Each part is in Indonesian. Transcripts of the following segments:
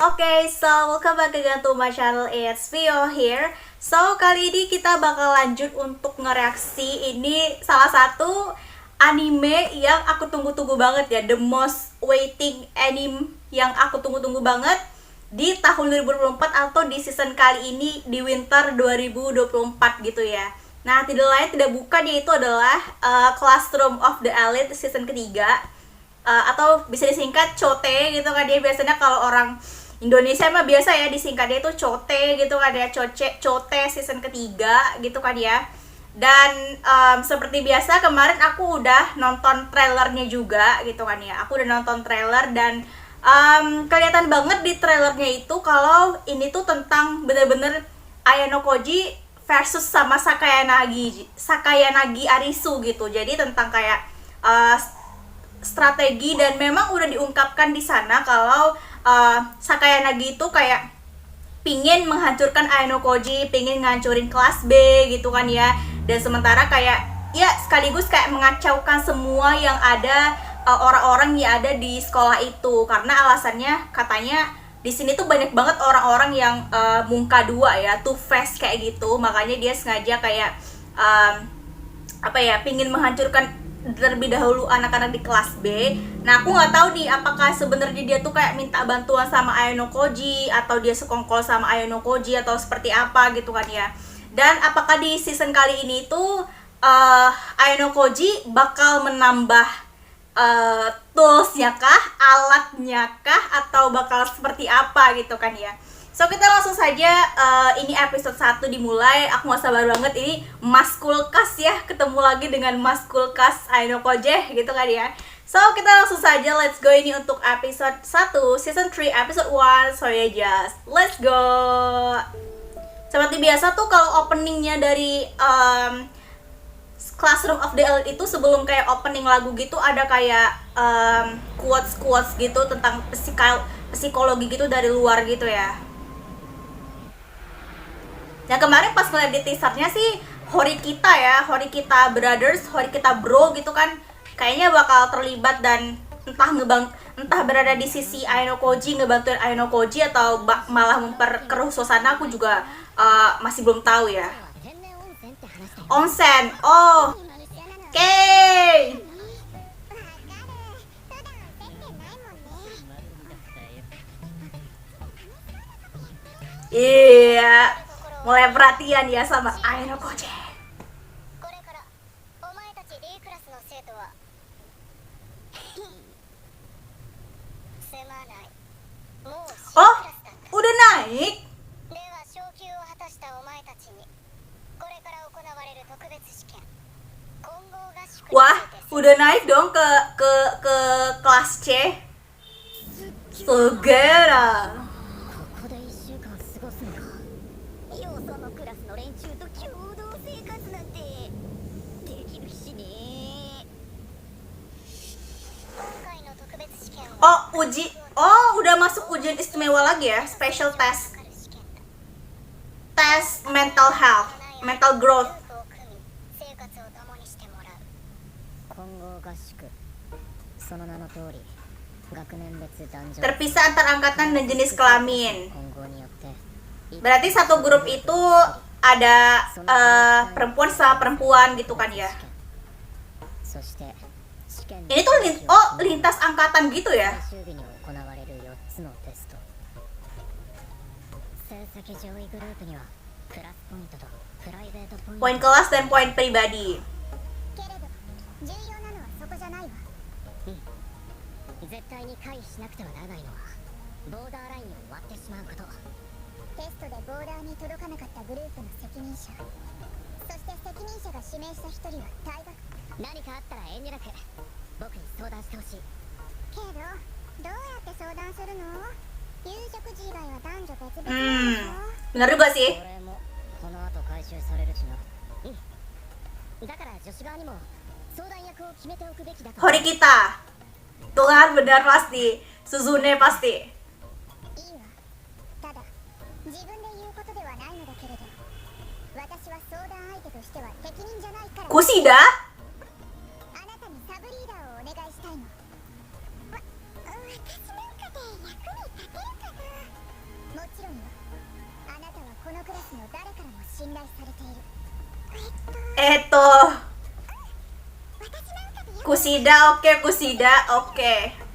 Oke, so welcome back again to my channel, it's Vio here. So, kali ini kita bakal lanjut untuk ngereaksi ini salah satu anime yang aku tunggu-tunggu banget ya. The most waiting anime yang aku tunggu-tunggu banget di tahun 2024 atau di season kali ini di winter 2024 gitu ya. Nah, tidak lain tidak bukan, yaitu adalah Classroom of the Elite season ketiga. Atau bisa disingkat COTE gitu kan, dia biasanya kalau orang Indonesia mah biasa ya disingkatnya itu COTE gitu kan ya, COTE season ketiga gitu kan ya. Dan seperti biasa kemarin aku udah nonton trailernya juga gitu kan ya, aku udah nonton trailer dan kelihatan banget di trailernya itu kalau ini tuh tentang bener-bener Ayano Koji versus sama Sakayanagi Arisu gitu. Jadi tentang kayak strategi, dan memang udah diungkapkan di sana kalau Sakayanagi itu kayak pingin menghancurkan Ayano Koji, pingin ngancurin kelas B gitu kan ya. Dan sementara kayak ya sekaligus kayak mengacaukan semua yang ada, orang-orang yang ada di sekolah itu, karena alasannya katanya di sini tuh banyak banget orang-orang yang muka dua ya, two face kayak gitu. Makanya dia sengaja kayak pingin menghancurkan terlebih dahulu anak-anak di kelas B. Nah, aku nggak tahu nih apakah sebenarnya dia tuh kayak minta bantuan sama Ayano Koji atau dia sekongkol sama Ayano Koji atau seperti apa gitu kan ya. Dan apakah di season kali ini tuh Ayano Koji bakal menambah toolsnya kah, alatnya kah, atau bakal seperti apa gitu kan ya. So, kita langsung saja, ini episode 1 dimulai. Aku gak sabar banget, ini Mas Kulkas ya, ketemu lagi dengan Mas Kulkas Ayano Koji gitu kan ya. So, kita langsung saja, let's go ini untuk episode 1, season 3, episode 1. So ya, just let's go. Seperti biasa tuh kalau openingnya dari Classroom of the Elite itu, sebelum kayak opening lagu gitu ada kayak quotes gitu tentang psikologi gitu dari luar gitu ya. Nah, kemarin pas ngeliat di teasernya sih Horikita Brothers, Horikita Bro gitu kan, kayaknya bakal terlibat dan entah berada di sisi Ayano Koji, ngebantuin Ayano Koji, atau malah memperkeruh suasana, aku juga masih belum tahu ya. Onsen, oh, oke. Iya, mulai perhatian ya sama Ayano Koji. Oh, udah naik? Wah, udah naik dong ke kelas C. Segera. Udah masuk ujian istimewa lagi ya, special test. Tes mental health, mental growth. Terpisah antar angkatan dan jenis kelamin. Berarti satu grup itu ada perempuan sama perempuan gitu kan ya. Ini tuh lintas angkatan gitu ya. Poin kelas dan poin pribadi. Bener juga sih. Horikita, tuh kan benar pasti. Suzune pasti. Kushida? Kusida, oke, Kusida, oke.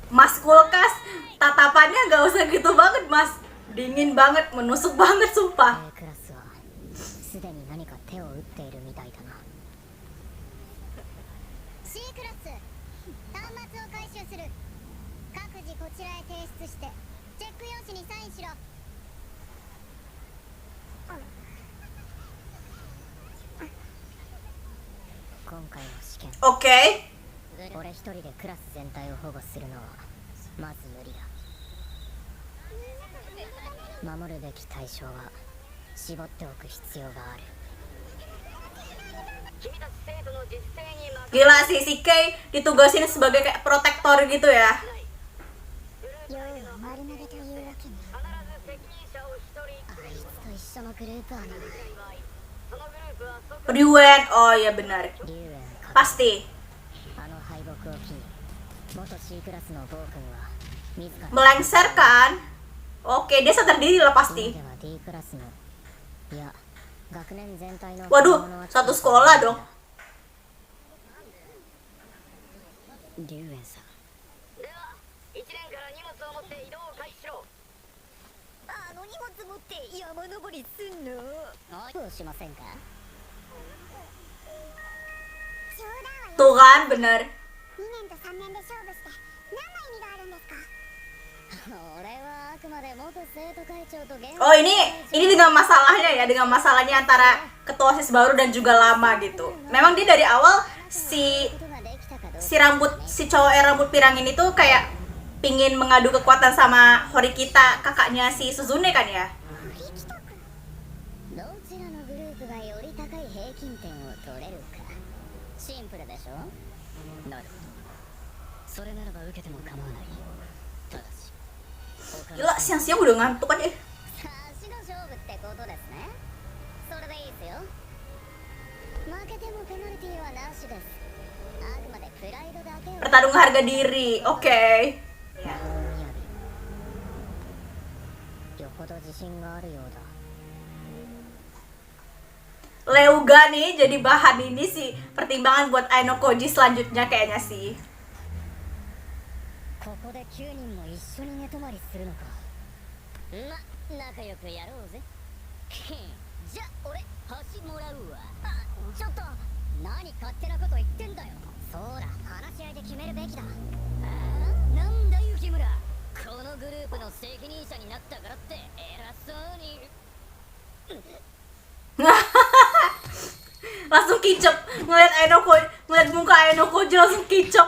Mas Kulkas, tatapannya gak usah gitu banget, Mas. Dingin banget, menusuk banget, sumpah. Oke. 俺一人でクラス全体を保護するのはまず無理だ。守るべき対象は絞っておく必要がある。 Gila sih, si Kei ditugasin sebagai kayak protektor gitu ya. Ryuen, oh ya benar. Pasti. Melengsarkan. Oke, dia sadar diri lah pasti. Waduh, satu sekolah dong. Tuh kan, bener. Oh ini dengan masalahnya ya, dengan masalahnya antara ketua OSIS baru dan juga lama gitu. Memang dia dari awal si cowok rambut pirang ini tuh kayak pingin mengadu kekuatan sama Horikita, kakaknya si Suzune kan ya. Gila, siang-siang udah ngantuk kan ya. Pertarungan harga diri, oke. Ya. Leuga nih jadi bahan ini sih, pertimbangan buat Aino Koji selanjutnya kayaknya sih. Langsung kicep ngeliat muka Aino Koji langsung kicep.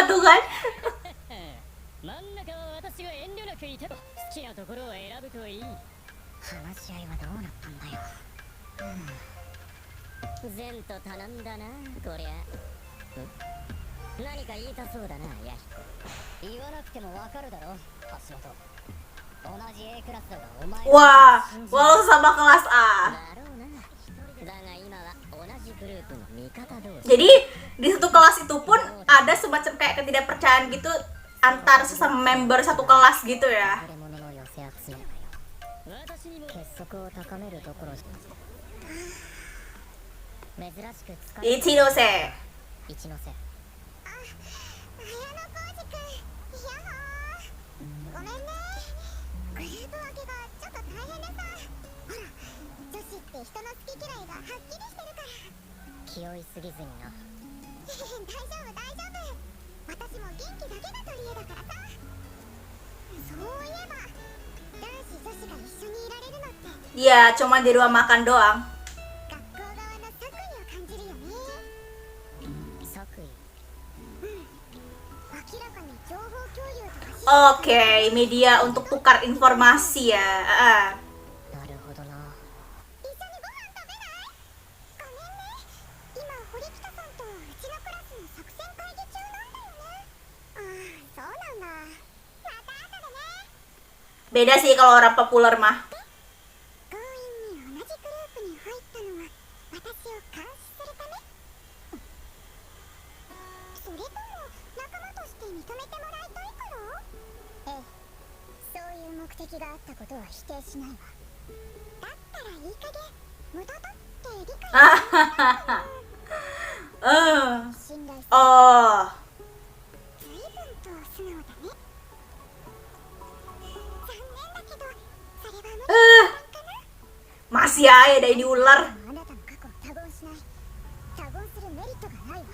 Tuh kan. Wah, walau sama kelas A. Jadi di satu kelas itu pun ada semacam kayak ketidakpercayaan gitu antar sesama member satu kelas gitu ya. Ichinose. Iya, cuma di ruang makan doang. Oke, media untuk tukar informasi ya. Beda sih kalau orang populer mah. 目的があったことは否定しないわ。だったらいい加減無駄だって理解 信頼する。 Oh. 随分と素直だね。残念だけどそれは無理 Masih aja ada ini ular. あなたの過去を他言しない。他言するメリットがないわ。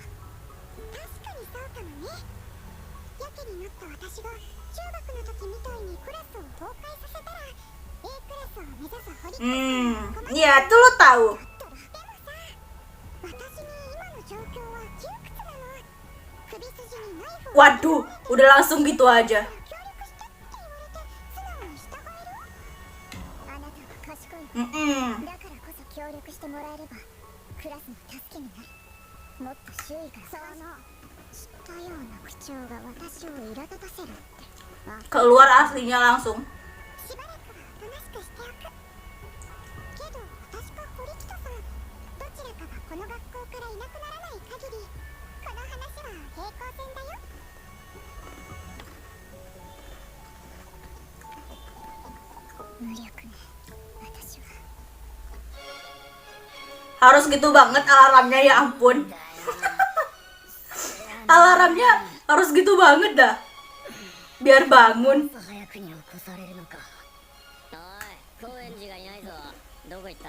確かにそうかもね。やけになった私が中学の時みたいにクラスを崩壊させたら A クラスを目指す堀川さん Ya tuh lo tahu. だったらでもさ、私に今の状況は窮屈なの。首筋にナイフを Waduh, udah langsung gitu aja. 協力してって言われて素直に従える。あなたは賢い。 Mm-mm. だからこそ協力してもらえればクラスの助けになる。もっと周囲から知ったような口調が私を苛立たせるって。あ、 Keluar aslinya langsung. しばらくはおとなしくしておく。けど私か堀北さんどちらかがこの学校からいなくならない限りこの話は平行線だよ。無力ね私は。 Harus gitu banget alarmnya, ya ampun. Alarmnya harus gitu banget dah. Biar bangun. 早くに起こされるのか。おい、高円寺がいないぞ。どこ行った？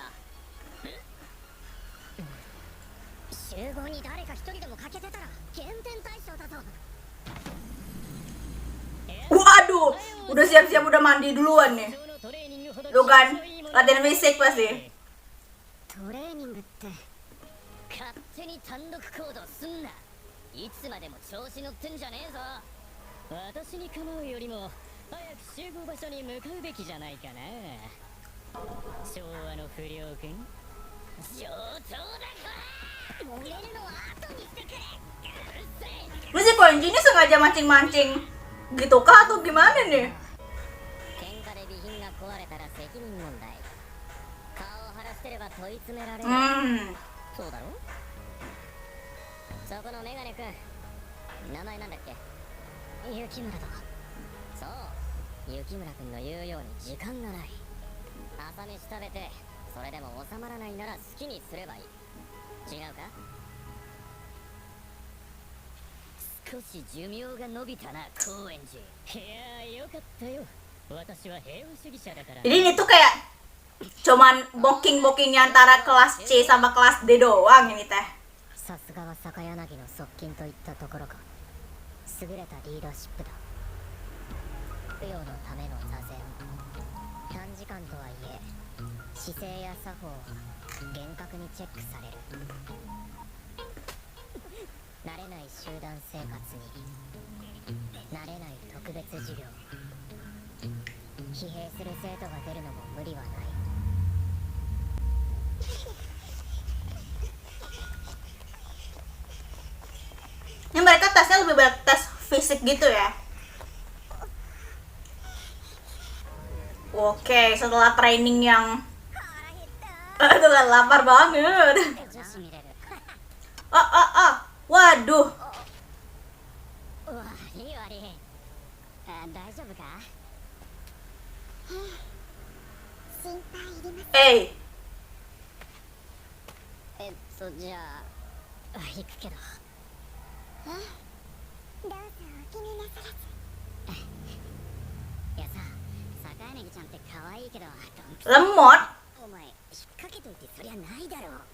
集合に誰か一人でも欠けてたら減点対象だぞ。 Waduh, udah siap-siap udah mandi duluan nih. Tuh kan, latihan fisik pasti. トレーニングって勝手に単独行動すんな。いつまでも調子乗ってんじゃねえぞ。私に構うよりも早く集合場所に向かうべきじゃないかな。昭和の不良君上等だから揉めるのは後にしてくれ。うるせえ。 Ini si Koenji ini sengaja mancing-mancing gitu kah atau gimana nih? 喧嘩で備品が壊れたら責任問題。顔を晴らしてれば問い詰められる。 そうだろ。そこのメガネ君名前なんだっけ？雪村だ。そう、雪村君の言うように時間がない。朝飯食べてそれでも収まらないなら好きにすればいい。違うか？少し寿命が伸びたな高円寺。いやーよかったよ。私は平和主義者だから。 Jadi ini tuh kayak cuman booking-bookingnya antara kelas C sama kelas D doang ini teh. さすがは坂柳の側近といったところか。優れたリーダーシップだ。供養のための座禅。短時間とはいえ姿勢や作法は厳格にチェックされる。慣れない集団生活に慣れない特別授業。疲弊する生徒が出るのも無理はない。 Ini mereka tesnya lebih banyak tes fisik gitu ya. Oke, setelah training yang itu kan lapar banget. Waduh. 悪い悪い。大丈夫か？心配いりません。じゃあ行くけど。どうぞお気になさらず。いやさ、坂柳ちゃんって可愛いけど、 Lemot. お前引っ掛けといてそりゃないだろう。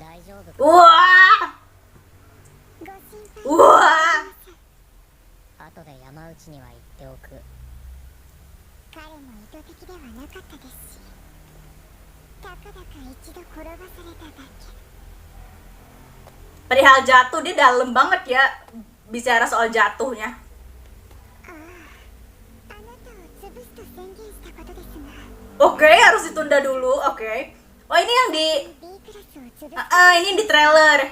大丈夫か？ Wah. ご心配 Wah. 後で山内には言っておく。彼も意図的ではなかったですし、たかだか一度転ばされただけ。 Perihal jatuh dia dalam banget ya bicara soal jatuhnya. あなたを潰すと宣言したことですが、 Oke, harus ditunda dulu. Oke. Oh, ini yang di B クラスを潰す。 ini di trailer.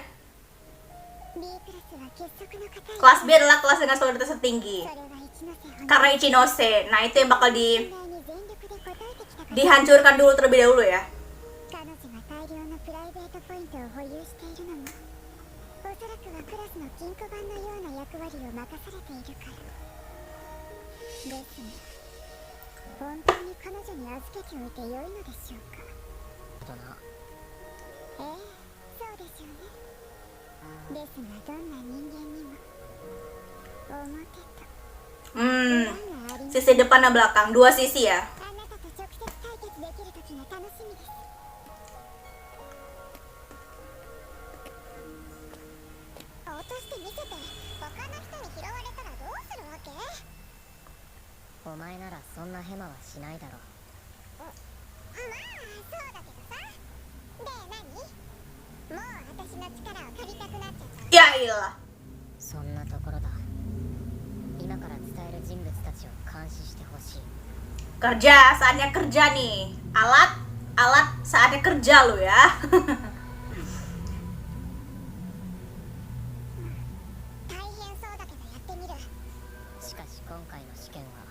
B クラスは結束の固い。 Kelas B adalah kelas dengan solidaritas tertinggi. それは一ノ瀬本 Karena Ichinose. Nah, itu yang bakal 信頼に全力で応えてきたから。 dihancurkan dulu terlebih dahulu ya. 彼女が大量のプライベートポイントを保有しているのも、おそらくはクラスの金庫番のような役割を任されているからですね。本当に彼女に預けておいてよいのでしょうか。とな。ええ、そうでしょうね。ですがどんな人間にも表と Hmm, 裏があります。 sisi depan dan belakang, dua sisi ya. あなたと直接対決できる時が楽しみです。落としてみせて、他の人に拾われたらどうするわけ？お前ならそんなヘマはしないだろう。まあそうだけどさ。で何？もう私の力を借りたくなっちゃった。 Ya iyalah. そんなところだ。今から伝える人物たちを監視してほしい。 Kerja, saatnya kerja nih. Alat saatnya kerja lo ya. 大変そうだけどやってみる。しかし今回の試験は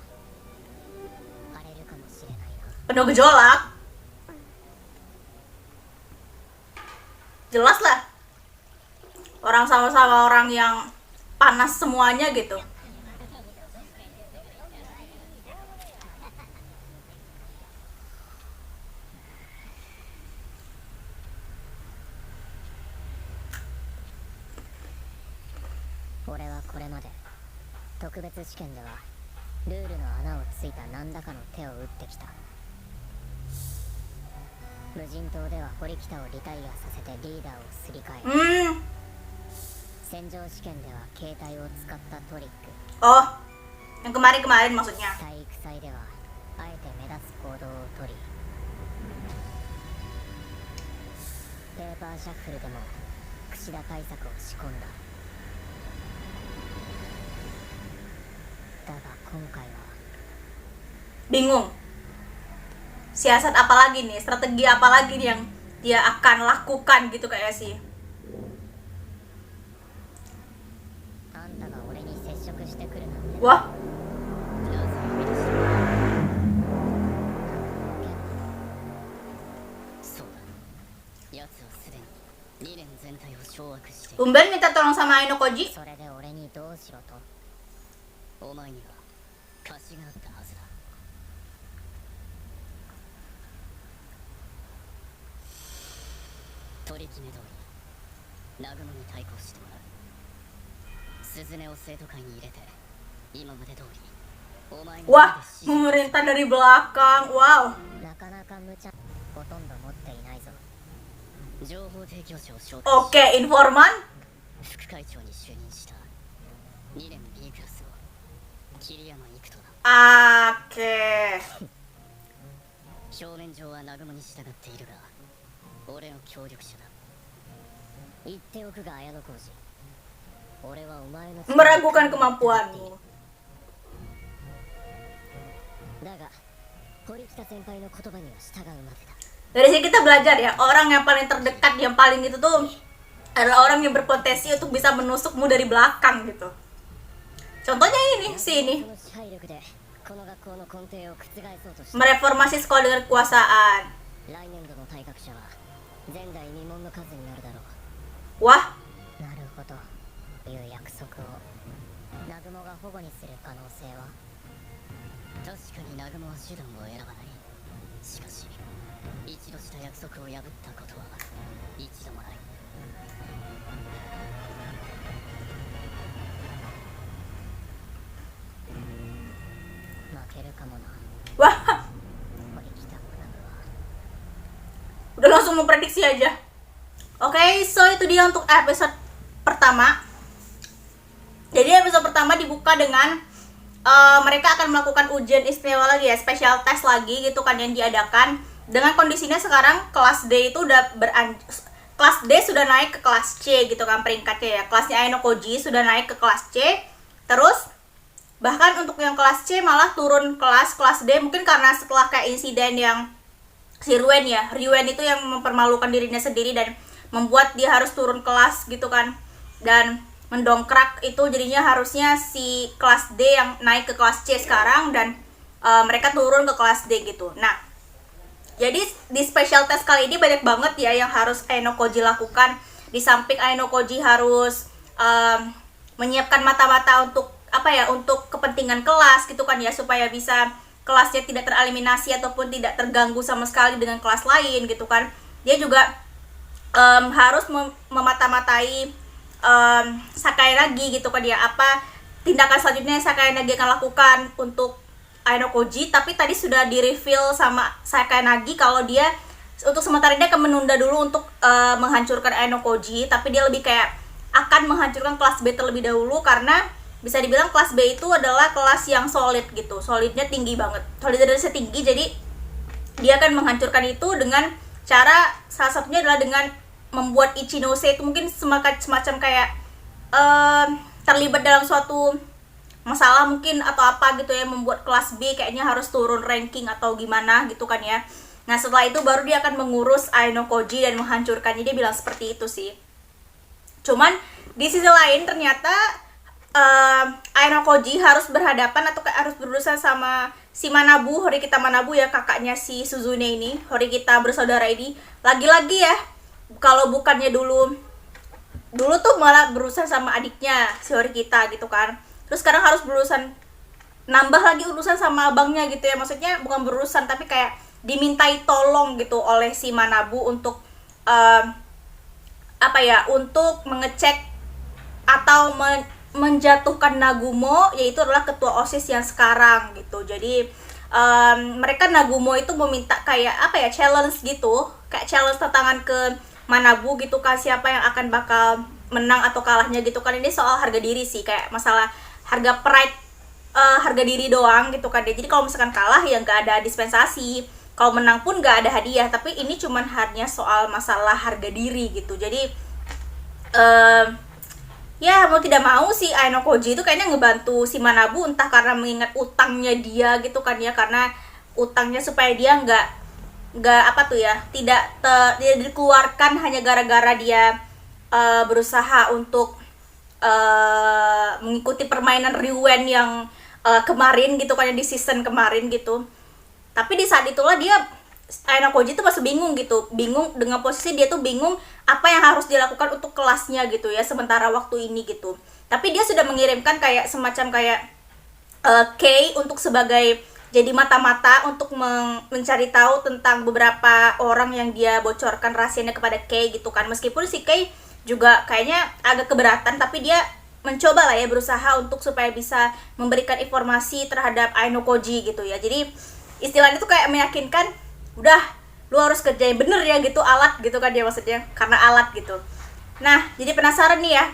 荒れるかもしれないな。 Penuh gejolak. Jelas lah. Orang sama-sama orang yang panas semuanya gitu. Ore wa koremade 特別試験ではルールの穴をついた何らかの手を打ってきた。無人島では堀北をリタイアさせてリーダーをすり替え、 戦場試験では携帯を使ったトリック、 Oh, yang kemarin-kemarin maksudnya. 体育祭ではあえて目立つ行動をとり、ペーパーシャッフルでも櫛田対策を仕込んだ。だが今回は Bingung. Siasat apa lagi nih? Strategi apa lagi nih yang dia akan lakukan gitu kayak sih. あんたが俺に接触してくるなんて。 Wah, そうだ。奴はすでに2年全体を掌握して、 tumben minta tolong sama Aino Koji. それで俺にどうしろと。お前には貸しがあったはずだ。取り決め通り南雲に対抗してもらう。鈴音を生徒会に入れて今まで通りお前の Wah, 手で指示 memerintah dari belakang. Wow. なかなか無茶ほとんど持っていないぞ。情報提供者を紹介し、 Oke, informan. 副会長に就任した2年 B クラスの桐山育人だ。 Oke. 表面上は南雲に従っているが俺の協力者だ。言っておくが綾小路、俺はお前の Meragukan kemampuanmu. だが堀北先輩の言葉には従うまでだ。 Dari sini kita belajar ya, orang yang paling terdekat, yang paling itu tuh adalah orang yang berpotensi untuk bisa menusukmu dari belakang gitu. Contohnya ini, si ini. この支配力でこの学校の根底を覆そうとして、 Mereformasi sekolah dengan kekuasaan. 来年度の退学者は前代未聞の数になるだろ Wah, う。なるほどいう約束を南雲が保護にする可能性は。確かに南雲は手段を選ばない。しかし一度した約束を破ったことは一度もない。負けるかもな。 wah, 堀北も南雲は udah langsung memprediksi aja. Oke, so itu dia untuk episode pertama. Jadi episode pertama dibuka dengan mereka akan melakukan ujian istimewa lagi ya, special test lagi gitu kan yang diadakan. Dengan kondisinya sekarang kelas D itu udah kelas D sudah naik ke kelas C gitu kan peringkatnya ya. Kelasnya Aino Koji sudah naik ke kelas C. Terus bahkan untuk yang kelas C malah turun kelas D, mungkin karena setelah kayak insiden yang si Ruen itu yang mempermalukan dirinya sendiri dan membuat dia harus turun kelas gitu kan, dan mendongkrak itu jadinya harusnya si kelas D yang naik ke kelas C sekarang, dan mereka turun ke kelas D gitu. Nah, jadi di special test kali ini banyak banget ya yang harus Aino Koji lakukan. Di samping Aino Koji harus menyiapkan mata-mata untuk apa ya, untuk kepentingan kelas gitu kan ya, supaya bisa kelasnya tidak tereliminasi ataupun tidak terganggu sama sekali dengan kelas lain gitu kan. Dia juga harus memata-matai Sakayanagi gitu kan ya, apa tindakan selanjutnya yang Sakayanagi akan lakukan untuk Ainokoji. Tapi tadi sudah di-reveal sama Sakayanagi kalau dia untuk sementara ini akan menunda dulu untuk menghancurkan Ainokoji, tapi dia lebih kayak akan menghancurkan kelas B terlebih dahulu, karena bisa dibilang kelas B itu adalah kelas yang solid gitu, solidnya tinggi banget, solidaritasnya tinggi. Jadi dia akan menghancurkan itu dengan cara, salah satunya adalah dengan membuat Ichinose itu mungkin semacam kayak terlibat dalam suatu masalah mungkin atau apa gitu ya, membuat kelas B kayaknya harus turun ranking atau gimana gitu kan ya. Nah setelah itu baru dia akan mengurus Ainokoji dan menghancurkannya, dia bilang seperti itu sih. Cuman di sisi lain ternyata Ainokoji harus berhadapan atau harus berurusan sama si Manabu, Horikita Manabu ya, kakaknya si Suzune ini, Horikita bersaudara ini. Lagi-lagi ya, kalau bukannya dulu tuh malah berurusan sama adiknya si Horikita gitu kan, terus sekarang harus berurusan, nambah lagi urusan sama abangnya gitu ya. Maksudnya bukan berurusan tapi kayak dimintai tolong gitu oleh si Manabu untuk untuk mengecek atau menjatuhkan Nagumo, yaitu adalah ketua OSIS yang sekarang gitu. Jadi mereka Nagumo itu meminta kayak challenge gitu, kayak challenge tantangan ke Manabu gitu kan, siapa yang akan bakal menang atau kalahnya gitu kan. Ini soal harga diri sih, kayak masalah harga pride, harga diri doang gitu kan. Jadi kalau misalkan kalah ya nggak ada dispensasi, kalau menang pun nggak ada hadiah, tapi ini cuman hanya soal masalah harga diri gitu. Jadi ya mau tidak mau si Ainokoji itu kayaknya ngebantu si Manabu, entah karena mengingat utangnya dia gitu kan ya, karena utangnya supaya dia nggak tidak dikeluarkan hanya gara-gara dia berusaha untuk mengikuti permainan Ryuen yang kemarin gitu kan, di season kemarin gitu. Tapi di saat itulah Ainokoji tuh masih bingung gitu, bingung dengan posisi dia tuh bingung apa yang harus dilakukan untuk kelasnya gitu ya sementara waktu ini gitu. Tapi dia sudah mengirimkan kayak semacam kayak Kei untuk sebagai jadi mata-mata untuk mencari tahu tentang beberapa orang yang dia bocorkan rahasianya kepada Kei gitu kan. Meskipun si Kei juga kayaknya agak keberatan, tapi dia mencoba lah ya, berusaha untuk supaya bisa memberikan informasi terhadap Ainokoji gitu ya. Jadi istilahnya tuh kayak meyakinkan, udah lu harus kerjain bener ya gitu, alat gitu kan dia maksudnya, karena alat gitu. Nah jadi penasaran nih ya,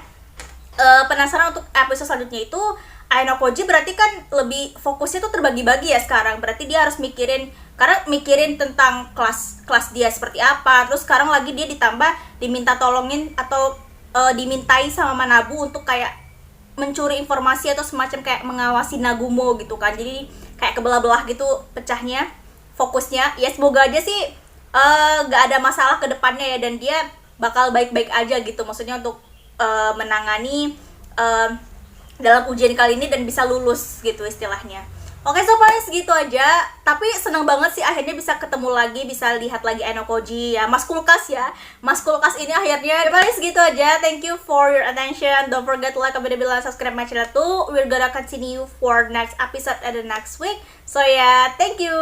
penasaran untuk episode selanjutnya itu Ainokoji berarti kan lebih fokusnya tuh terbagi-bagi ya sekarang. Berarti dia harus mikirin tentang kelas dia seperti apa. Terus sekarang lagi dia ditambah diminta tolongin atau dimintai sama Manabu untuk kayak mencuri informasi atau semacam kayak mengawasi Nagumo gitu kan. Jadi kayak kebelah-belah gitu pecahnya fokusnya. Ya semoga aja sih gak ada masalah ke depannya ya, dan dia bakal baik-baik aja gitu. Maksudnya untuk menangani dalam ujian kali ini dan bisa lulus gitu istilahnya. Oke, so paling segitu aja. Tapi seneng banget sih akhirnya bisa ketemu lagi, bisa lihat lagi Ainokoji ya, Mas Kulkas ya. Mas Kulkas ini akhirnya. Paling segitu aja. Thank you for your attention. Don't forget to like, comment, and subscribe my channel too. We're gonna continue for next episode and the next week. So yeah, thank you.